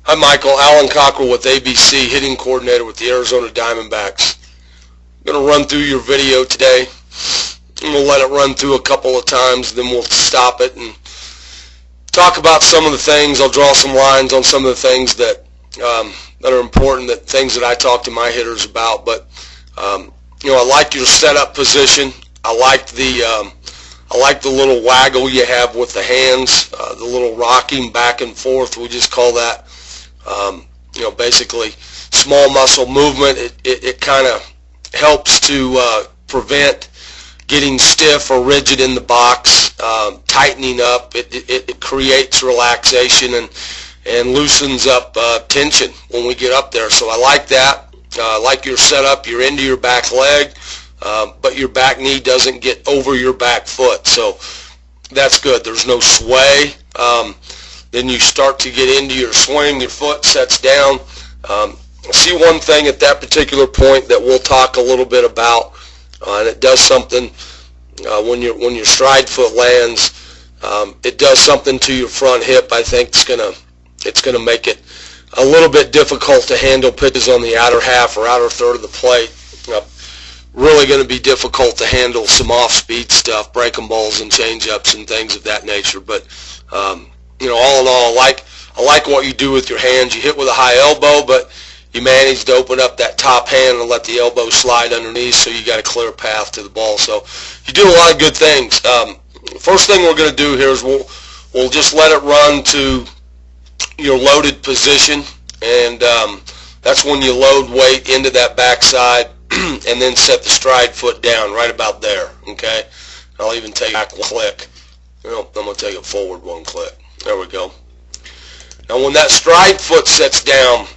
Hi, Michael. Alan Cockrell with ABC, hitting coordinator with the Arizona Diamondbacks. I'm going to run through your video today. I'm going to let it run through a couple of times, then we'll stop it and talk about some of the things. I'll draw some lines on some of the things that are important, things that I talk to my hitters about. But I like your setup position. I like the little waggle you have with the hands, the little rocking back and forth. We just call that, basically small muscle movement. It kind of helps to prevent getting stiff or rigid in the box, tightening up. It creates relaxation and loosens up tension when we get up there. So I like that. I like your setup. You're into your back leg, but your back knee doesn't get over your back foot. So that's good. There's no sway. Then you start to get into your swing. Your foot sets down. See one thing at that particular point that we'll talk a little bit about, and it does something when your stride foot lands. It does something to your front hip. I think it's gonna make it a little bit difficult to handle pitches on the outer half or outer third of the plate. Really going to be difficult to handle some off-speed stuff, breaking balls and change-ups and things of that nature. But all in all, I like what you do with your hands. You hit with a high elbow, but you manage to open up that top hand and let the elbow slide underneath, so you got a clear path to the ball. So you do a lot of good things. First thing we're going to do here is we'll just let it run to your loaded position, and that's when you load weight into that backside and then set the stride foot down right about there. Okay, I'll even take back one click. I'm going to take it forward one click. There we go. Now when that stride foot sets down,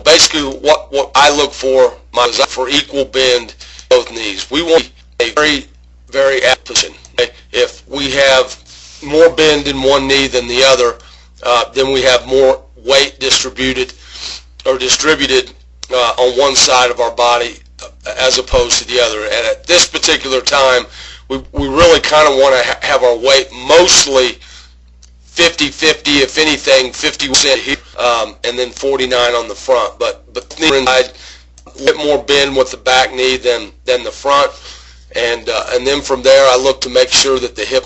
basically what I look for is for equal bend both knees. We want a very, very apt position. Okay? If we have more bend in one knee than the other, then we have more weight distributed on one side of our body as opposed to the other. And at this particular time, we really kind of want to have our weight mostly 50-50, if anything, 50% here, and then 49 on the front. But inside, a bit more bend with the back knee than the front, and then from there, I look to make sure that the hip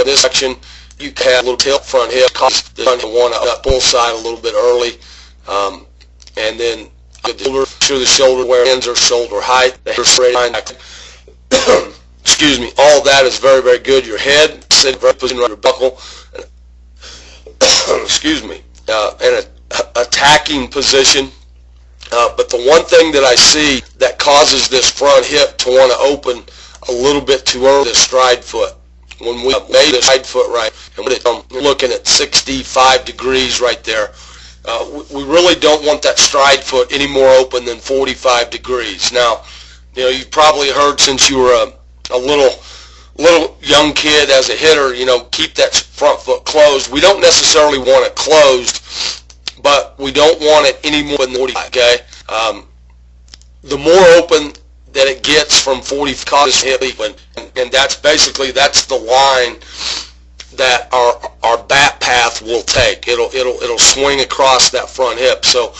this section, you can have a little tilt front hip, cause the front want to pull side a little bit early, and then sure the shoulder where hands are shoulder height, the hair straight back. Excuse me. All of that is very, very good. Your head, sit right position, right buckle. Excuse me. And an attacking position. But the one thing that I see that causes this front hip to want to open a little bit too early is stride foot. When we made the stride foot right, and we're looking at 65 degrees right there, we really don't want that stride foot any more open than 45 degrees. Now, you've probably heard since you were a little young kid as a hitter, keep that front foot closed. We don't necessarily want it closed, but we don't want it any more than 45, okay? The more open that it gets from 45 hip, and that's the line that our bat path will take. It'll swing across that front hip. So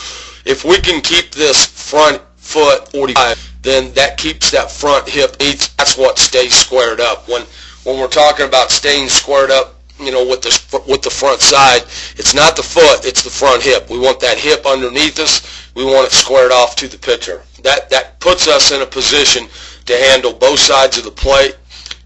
if we can keep this front foot 45, then that keeps that front hip. That's what stays squared up. When we're talking about staying squared up, with the front side, it's not the foot, it's the front hip. We want that hip underneath us. We want it squared off to the pitcher. That puts us in a position to handle both sides of the plate.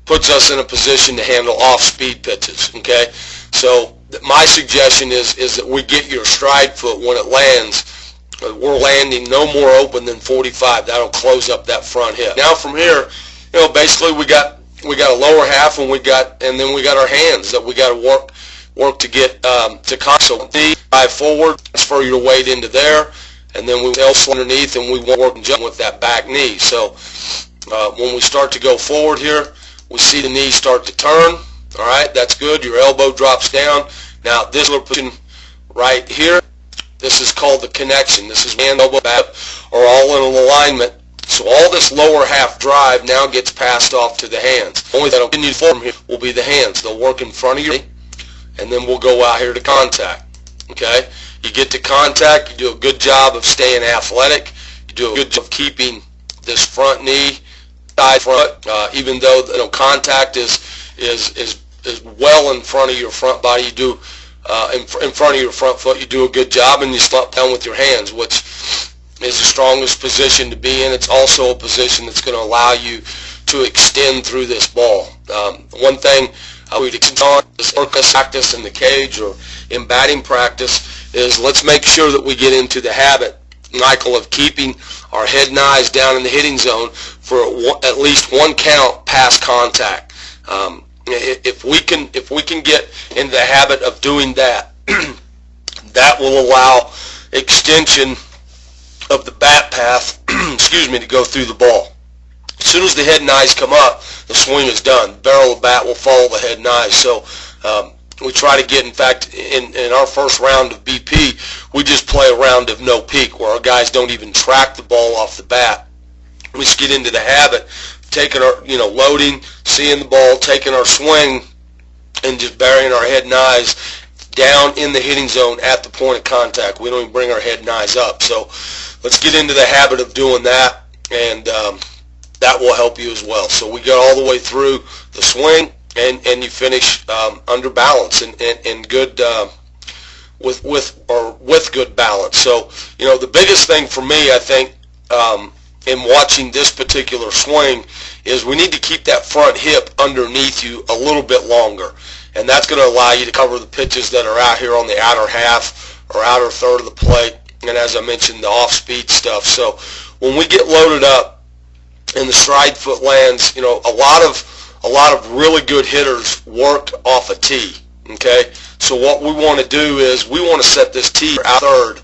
Puts us in a position to handle off-speed pitches. Okay, so my suggestion is that we get your stride foot when it lands. We're landing no more open than 45. That'll close up that front hip. Now from here, basically we got a lower half, and then we got our hands that we got to work to get to contact. So knee, drive forward, transfer your weight into there, and then we else underneath, and we work and jump with that back knee. So when we start to go forward here, we see the knee start to turn. All right, that's good. Your elbow drops down. Now this little position right here, this is called the connection. This is hand, elbow, back, are all in alignment. So all this lower half drive now gets passed off to the hands. Only that'll continue to form here will be the hands. They'll work in front of you, and then we'll go out here to contact. Okay? You get to contact, you do a good job of staying athletic, you do a good job of keeping this front knee side front, even though contact is well in front of your front body. You do in front of your front foot, you do a good job, and you slump down with your hands, which is the strongest position to be in. It's also a position that's going to allow you to extend through this ball. One thing we'd extend on is practice in the cage or in batting practice is let's make sure that we get into the habit, Michael, of keeping our head and eyes down in the hitting zone for at least one count past contact. If we can get into the habit of doing that, that will allow extension of the bat path, excuse me, to go through the ball. As soon as the head and eyes come up, the swing is done. The barrel of the bat will follow the head and eyes. So we try to get, in fact, in our first round of BP, we just play a round of no peek where our guys don't even track the ball off the bat. We just get into the habit of taking our, loading, seeing the ball, taking our swing, and just burying our head and eyes down in the hitting zone at the point of contact. We don't even bring our head and eyes up. So let's get into the habit of doing that, and that will help you as well. So we go all the way through the swing, and you finish under balance and good with good balance. So the biggest thing for me, I think, in watching this particular swing is we need to keep that front hip underneath you a little bit longer, and that's going to allow you to cover the pitches that are out here on the outer half or outer third of the plate, and as I mentioned, the off-speed stuff. So when we get loaded up and the stride foot lands, a lot of really good hitters work off a tee. Okay, so what we want to do is we want to set this tee out third,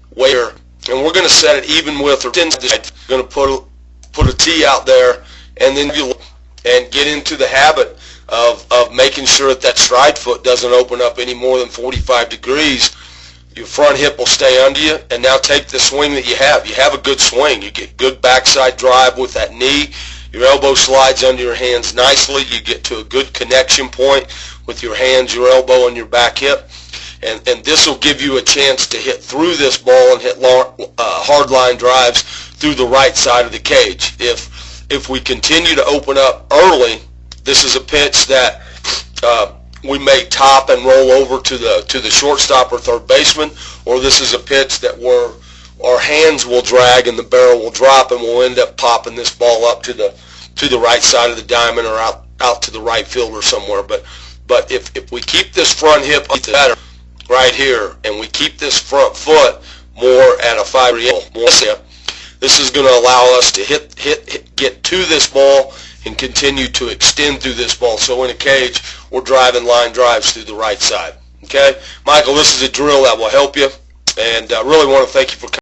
where, and we're going to set it even with or going to put a tee out there, and then and get into the habit of making sure that stride foot doesn't open up any more than 45 degrees. Your front hip will stay under you, and now take the swing that you have. You have a good swing. You get good backside drive with that knee. Your elbow slides under your hands nicely. You get to a good connection point with your hands, your elbow, and your back hip. And this will give you a chance to hit through this ball and hit hard line drives through the right side of the cage. If we continue to open up early, this is a pitch that we may top and roll over to the shortstop or third baseman, or this is a pitch that our hands will drag and the barrel will drop, and we'll end up popping this ball up to the right side of the diamond or out to the right field or somewhere. But if we keep this front hip better right here, and we keep this front foot more at a 5 more, this is going to allow us to get to this ball and continue to extend through this ball. So in a cage, we're driving line drives through the right side. Okay, Michael, this is a drill that will help you, and I really want to thank you for coming.